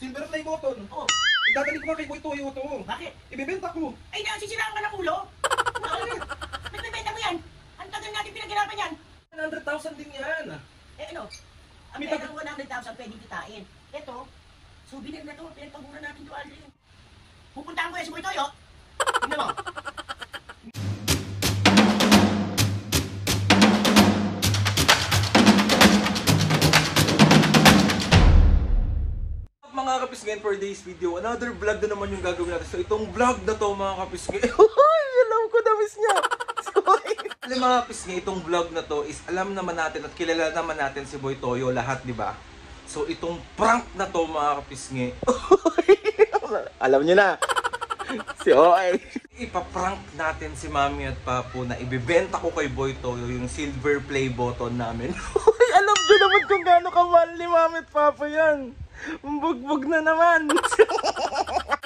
Silver play button. Oh. Idadali ko nga kay Boy Toyo to. Bakit? Ibebenta ko. Ay, nasisiraan ka ng ulo? Nagbebenta mo yan? Ang tagal natin pinaghirapan yan. 100,000 din yan. Eh ano? Ang May pera ng 100,000 pwedeng kitain. Ito, souvenir na to. Pinagpagmura natin to, Aldrin. Pupuntahan ko yan si Boy Toyo. Tingnan mo. Mga kapisngin, for today's video, another vlog na naman yung gagawin natin. So itong vlog na to mga kapisngin, alam ko na miss niya. Alam mga kapisngin, itong vlog na to is alam naman natin at kilala naman natin si Boy Toyo lahat, di ba? So itong prank na to mga kapisngin, alam niyo na, si Oy. Ipaprank natin si Mami at Papu na ibibenta ko kay Boy Toyo yung silver play button namin. Alam niyo naman kung gaano kamahal ni Mami at Papu yan. Bugbog na naman.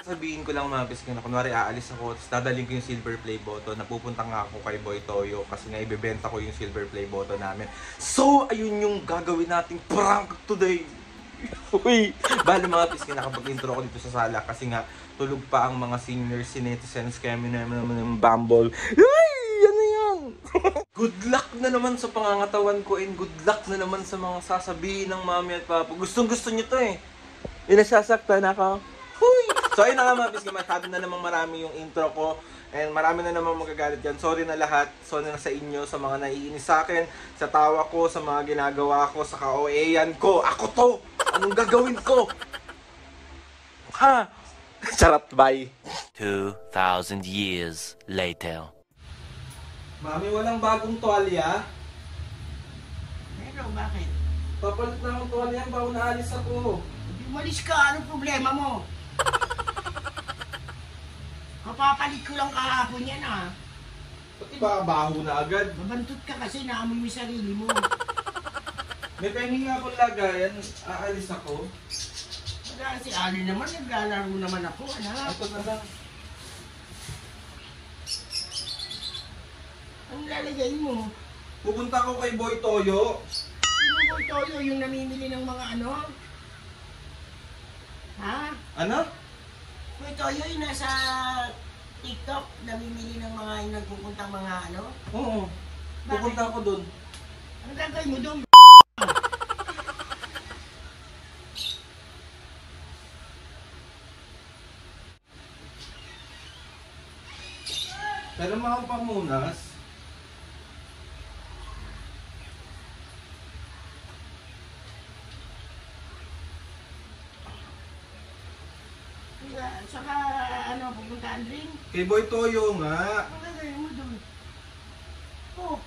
Sabihin ko lang mga piskin na kunwari aalis ako tapos dadaling ko yung silver play button, napupunta nga ako kay Boy Toyo kasi nga ibebenta ko yung silver play button namin. So ayun yung gagawin nating prank today. Uy, bali mga piskin, nakapag-intro ko dito sa sala kasi nga tulog pa ang mga senior citizens kami naman ng Bumble. Uy, ano yan? Good luck na naman sa pangangatawan ko and good luck na naman sa mga sasabihin ng Mami at Papa. Gustong gusto nyo to eh. Inasasaktan ako. Huy! So ayun na nga mga piskin, masyado na namang marami yung intro ko. And marami na namang magagalit yan. Sorry na lahat. Sorry na sa inyo, sa mga naiinis sa akin, sa tawa ko, sa mga ginagawa ko, sa ka-OA-yan ko. Ako to! Anong gagawin ko? Ha? Charot, bye. 2,000 years later. Mami, walang bagong tuwalya. Pero bakit? Papalit na akong tuwalya bago naalis ako. Hindi umalis ka. Anong problema mo? Kapapalit ko lang kahapon yan ah. Pati ba baho na agad? Mabantot ka kasi naamoy mo yung sarili mo. May pahinga akong lagayan. Aalis ako. Wala si Ali naman. Naglalaro naman ako. Anak. Ito na lang. Ang lalagay mo? Pupunta ako kay Boy Toyo. Sino Boy Toyo? Yung namimili ng mga ano? Ha? Ano? Boy Toyo yung nasa TikTok. Namimili ng mga yung nagpupuntang mga ano? Oo. Pupunta ako dun. Ang gagawin mo doon? Pero mga pamunas. Saka ano, pupuntaan rin? Kay Boy Toyo nga. Ang gagawin mo doon? Oh,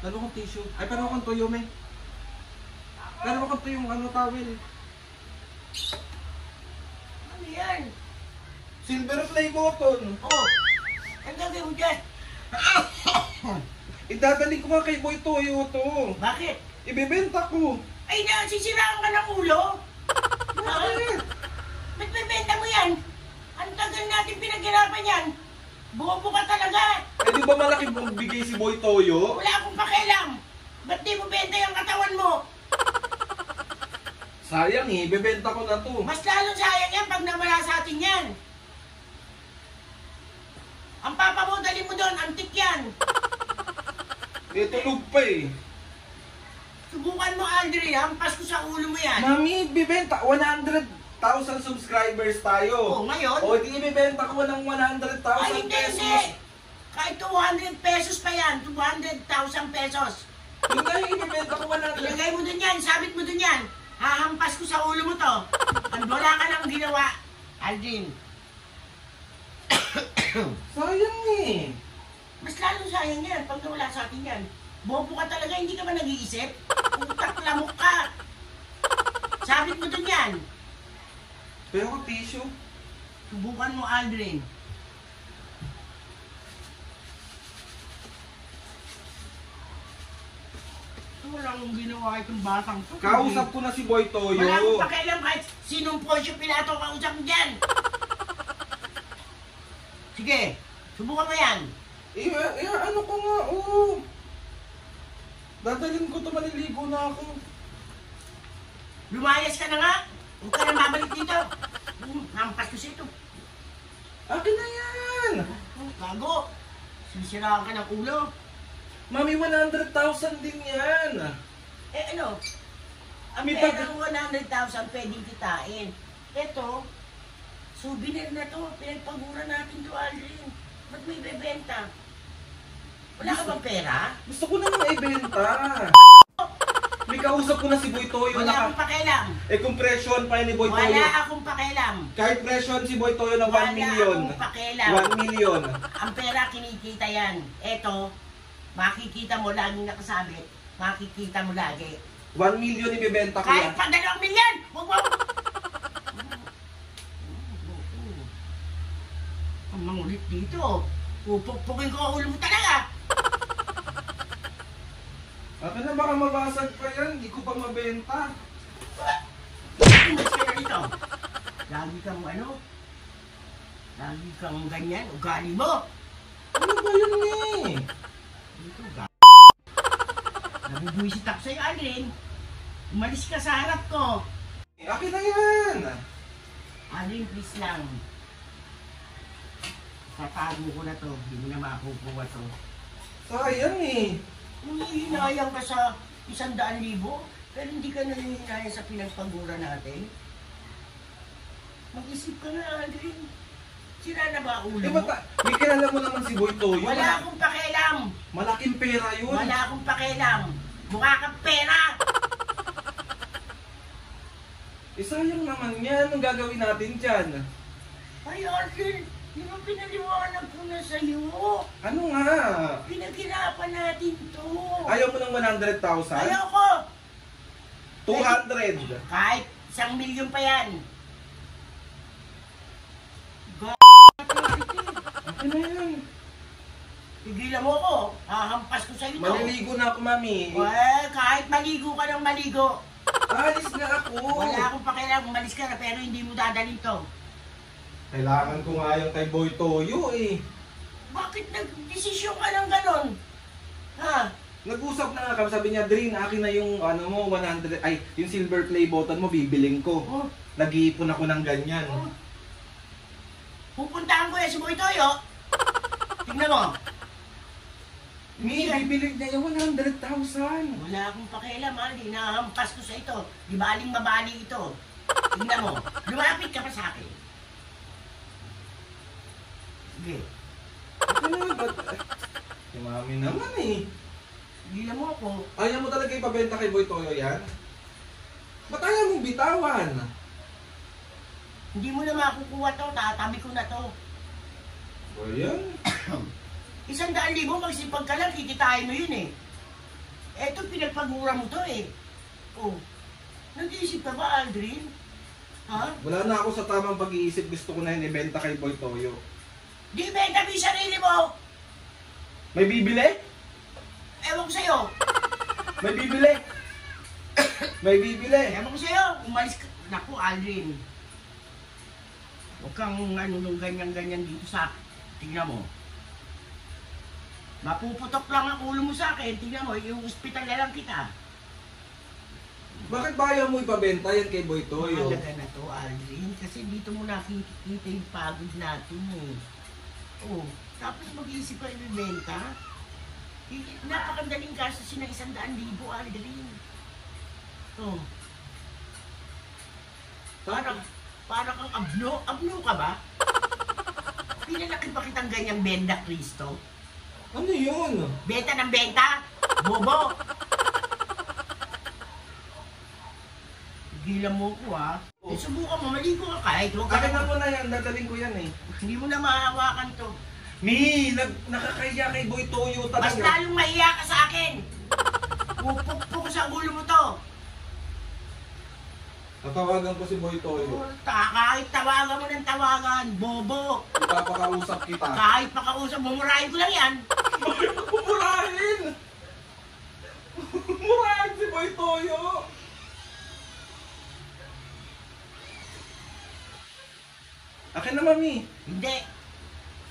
Lalo kong tissue. Ay, pero akong toyo, may. Pero akong toyo yung ano, towel. ano yan? Silver play button. Oh, ang gagawin mo dyan? Idadali ko nga kay Boy Toyo to. Bakit? Ibebenta ko. Ay, nasisiraan ka ng ulo? Bakit? Ba't bebenta mo yan? Ang tagal natin pinaghirapan yan. Bobo ka talaga. Eh di ba malaki mong bigay si Boy Toyo? Wala akong pakialam. Ba't di mo benta yung katawan mo? Sayang eh, bebenta ko na to. Mas lalong sayang yan pag nawala sa atin yan. Ang papa mo, dali mo doon, antik yan. Eh, tulog pa eh. Subukan mo, Aldrin, hampas ko sa ulo mo yan. Mami, bibenta. 100,000 subscribers tayo. Oh, ngayon? O, di ibibenta ko ng 100,000 Ay, hindi, pesos. hindi. Kahit 200 pesos pa yan, 200,000 pesos. Yung nga yung ibibenta ko 100. Ilagay mo dun yan, sabit mo dun yan. Hahampas ko sa ulo mo to. Ang wala ka nang ginawa, Aldrin. Sayang eh. Mas lalo sayang yan pag nawala sa atin yan. Bobo ka talaga, hindi ka ba nag-iisip? Utak lamok ka. Sabit mo dun yan. Pero kung tissue. Subukan mo, Aldrin. Wala akong ginawa itong batang to. Kausap ko na si Boy Toyo. Wala akong pakialam kahit sinong Poncio Pilato kausap mo dyan. Sige, subukan mo yan. Ano ko nga, oo. Dadalhin ko to, maliligo na ako. Lumayas ka na nga. Huwag ka na mabalik dito. Hampas ko siya ito. Akin na yan! Gago. Sisiraan ka ng ulo. Mami, 100,000 din yan! Eh ano? Ang May perang 100,000 pwedeng kitain. Ito, souvenir na to. Pinagpagura natin to, Aldrin. Ba't may bebenta? Wala ka bang pera? Gusto ko namang ibenta! May kausap ko na si Boy Toyo Wala akong pakialam. Eh kung presyon pa ni Boy Toyo. Wala akong pakialam. Kahit presyon si Boy Toyo ng 1 million. Wala akong pakialam. 1 million. Ang pera kinikita yan. Eto, makikita mo laging nakasabit. Makikita mo lagi. 1 million ibebenta ko Kahit yan. pa 2 milyon! Huwag mo! Ang mangulit dito. Pupukpukin ko ang ulo mo talaga. Akin na baka mabasag pa yan. Hindi ko pa mabenta. Umalis ka na dito. Lagi kang ano? Lagi kang ganyan. Ugali mo. Ano ba yun eh? Dito, nabubuisit ako sa'yo, Aldrin. Umalis ka sa harap ko. Akin na yan. Aldrin, please lang. Tatago ko na to. Hindi mo na makukuha to. Sayang eh. Nangihinayang ka sa 100,000, pero hindi ka nangihinayang sa pinagpagura natin. Mag-isip ka na, Aldrin. Sira na ba ang ulo Eh mo? ba't may kilala mo naman si Boy Toyo? Wala akong pakialam. Malaking pera yun. Wala akong pakialam. Mukha kang pera. Eh sayang naman yan. Anong gagawin natin dyan? Ay, Aldrin, di ba pinaliwanag ko na sa'yo? Ano nga? Pinaghirapan natin to. Ayaw mo ng 100,000? Ayoko. 200. Kahit 1 milyon pa yan. Akin na yan. Tigilan mo ko. Hahampas ko sa'yo to. Maliligo na ako, mami. Well, kahit maligo ka ng maligo. Alis na ako. Wala akong pakialam. Umalis ka na pero hindi mo dadalhin to. Kailangan ko nga yung kay Boy Toyo eh. Bakit nag-desisyon ka ng ganon? Ha? Nag-usap na nga kami, sabi niya, Drin, akin na yung ano mo, 100, ay, yung silver play button mo, bibiling ko. Oh, Nag-iipon ako ng ganyan. oh. Pupuntahan ko yan si Boy Toyo. Tingnan mo. Mi, bibili niya yung 100,000. Wala akong pakialam, Aldi. Nahampas ko sa ito. Di baling mabali ito. Tingnan mo. Lumapit ka pa sa akin. Sige. Ano na, ba't? Si mami naman eh. Tingnan mo ako. Ayaw mo talaga ipabenta kay Boy Toyo yan? Ba't ayaw mong bitawan? Hindi mo na makukuha to. Tatabi ko na to. O yan? 100,000 magsipag ka lang. Kikitain mo yun eh. Eto, pinagpagmura mo to eh. Oh. Nag-iisip ka ba, Aldrin? Ha? Wala na ako sa tamang pag-iisip. Gusto ko na yun ibenta kay Boy Toyo. Di benta mo yung sarili mo. May bibili? Ewan ko sa'yo. May bibili? May bibili? Ewan ko sa'yo. Umalis ka. Naku, Aldrin. Huwag kang ano nung ganyan-ganyan dito sa akin. Tingnan mo. Mapuputok lang ang ulo mo sa akin. Tingnan mo, yung ospital na lang kita. Bakit ba ayaw mo ipabenta yan kay Boy Toyo? Mahalaga na to, Aldrin. Kasi dito mo nakikita yung pagod natin eh. Oh, tapos mag-iisip ka ibibenta. Napakadaling gastusin ng 100,000, Aldrin. Oh. Parang kang abno. Abno ka ba? Pinalaki ba kitang ganyang benda, Kristo? Ano yun? Benta ng benta? Bobo! Gilan mo ko ha. Eh, subukan mo, maligo ka kahit. Huwag ka Akin na na. muna yan, dadaling ko yan eh. Hindi mo na mahawakan to. Mi, nakakaya kay Boy Toyo Mas talaga. lalong mahiya ka sa akin. Pupukpuk sa ulo mo to. Tatawagan ko si Boy Toyo. Kahit tawagan mo ng tawagan, bobo. Ipapakausap kita. Kahit makausap mo, murahin ko lang yan. Murahin! Murahin si Boy Toyo! Akin na, mami. Hindi.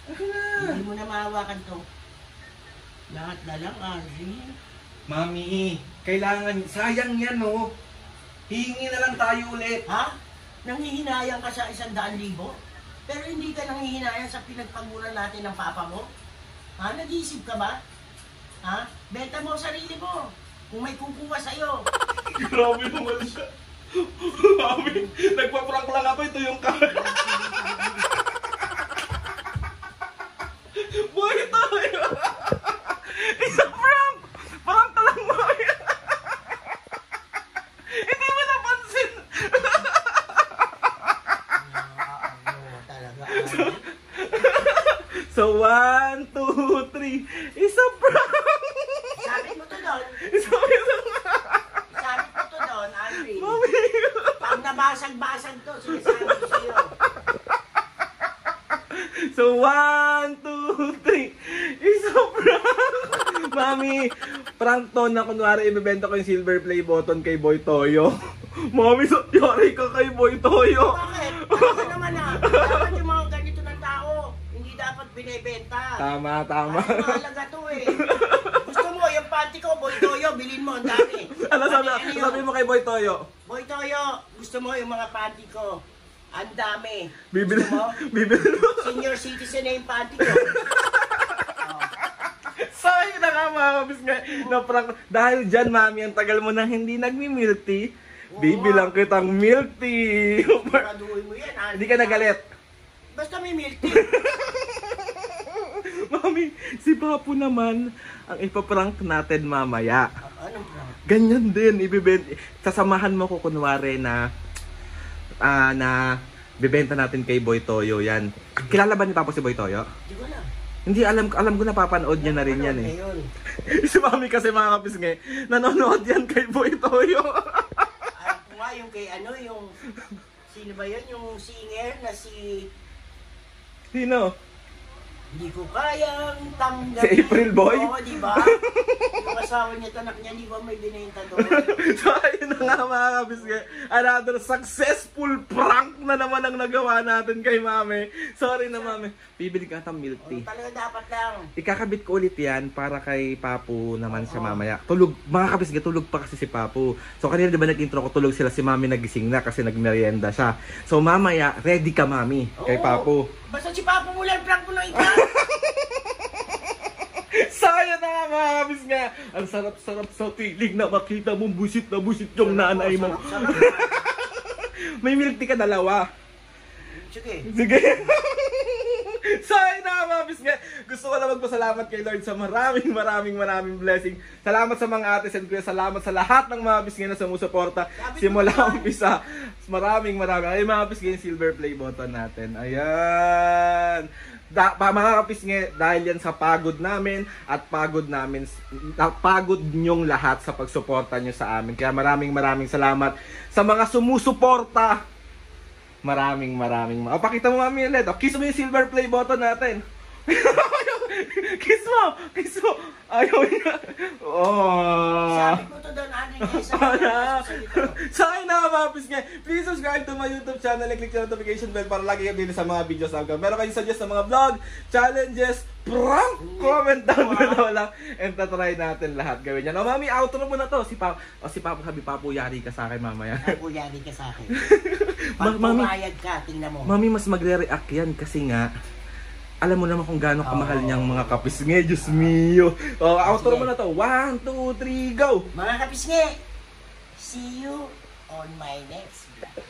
Akin na. Hindi mo na mahawakan to. Lahat na lang, Arvin. Mami, kailangan, sayang yan, no? Hihingi na lang tayo ulit. Ha? Nanghihinayang ka sa 100,000? Pero hindi ka nanghihinayang sa pinagpaguran natin ng papa mo? Ha? Nag-iisip ka ba? Ha? Benta mo ang sarili mo. Kung may kukuha sa'yo. Grabe naman siya. Mami, nagpa-prank lang ako. Ito yung camera. Boy, ito. Isang prank. Prank ka lang, Mami. Hindi mo napansin. Talaga. So, 1, 2, 3. Isang prank. Sabit mo to doon. Isang Sabit mo to doon, Alvin. Mami. Pag nabasag-basag to, sinasabi ko sa'yo. So, 1, 2, 3. Isang prank. Mami, prank to na kunwari ibebenta ko yung silver play button kay Boy Toyo. Mami, yari ka kay Boy Toyo. Bakit? Ano naman dapat yung mga ganito ng tao, hindi dapat binibenta. Tama, tama. Ay, mahalaga to eh. Gusto mo, yung panty ko, Boy Toyo, bilhin mo, ang dami. Ano sabi, Ano yun? sabi mo kay Boy Toyo? Boy Toyo, gusto mo yung mga panty ko, ang dami. Bibili, Gusto mo? bibili mo. Senior citizen na yung panty ko. Oh. Sorry na nga mga kabis nga na prank. Dahil dyan, Mami, ang tagal mo nang hindi nagmi-milk tea. Bibilang kitang milk tea. Siguraduhin mo yan, Alvin. Hindi ka nagalit. Basta may milk tea. Mami, si Papu naman ang ipaprank natin mamaya. Anong prank? Ganyan din, sasamahan mo ko kunwari na bibenta natin kay Boy Toyo yan. Kilala ba ni Papu si Boy Toyo? Hindi ko alam. Hindi, alam ko napapanood niya na rin yan eh. Ngayon. Si Mami kasi mga kapis nga, nanonood yan kay Boy Toyo. Alam ko nga yung kay ano, yung... Sino ba yun? Yung singer na si... Sino? Hindi ko kayang tanggapin. Si April Boy? Oo, di ba? Yung asawa niya, tanak niya, di ba may binenta doon? So ayun na nga mga kapis nga, another successful prank na naman ang nagawa natin kay Mami. Sorry na Mami, bibili ka ng milk tea. Talaga dapat lang. Ikakabit ko ulit yan para kay Papu naman siya mamaya. Tulog, mga kapis nga, tulog pa kasi si Papu. So kanina diba nag-intro ko, tulog sila, si Mami nagising na kasi nagmerienda siya. So mamaya, ready ka Mami, kay Oo. Papu. Basta si Papa mo lang, prank mo lang ikaw. Sayang na nga mga kapis nga. Ang sarap-sarap sa piling na makita mong busit na busit yung nanay mo. Sarap. May milk tea ka dalawa. Sige. Sige. Sayang na mga kapis nga. Gusto ko na magpasalamat kay Lord sa maraming blessing. Salamat sa mga ates and kuya. Salamat sa lahat ng mga kapis nga na sumusuporta. Simula umpisa. Maraming. Ay mga kapis nga yung silver play button natin. Ayan. Mga kapis nga, dahil yan sa pagod namin at pagod nyong lahat sa pagsuporta nyo sa amin. Kaya maraming salamat sa mga sumusuporta. Maraming. Pakita mo Mami ulit. Kiss mo yung silver play button natin. Kiss mo. Ayaw niya. Oh. Sabi ko to doon, Andre, kaysa Sa akin na mga kapis nga, please subscribe to my YouTube channel and click the notification bell para lagi kayo sa mga videos na meron kayong suggest ng mga vlog, challenges, prank, comment down below lang and tatry natin lahat gawin yan. O Mami, outro mo na to. Si Papu sabi, Papu, yari ka sa akin mamaya. Ako, yari ka sa akin. Pag Mami, pumayag ka, tingnan mo. Mami, mas magre-react yan kasi nga, alam mo naman kung gaano kamahal niyang mga kapis nga. Diyos mio. O, outro mo na to. 1, 2, 3, go! Mga kapisngi, see you on my next vlog.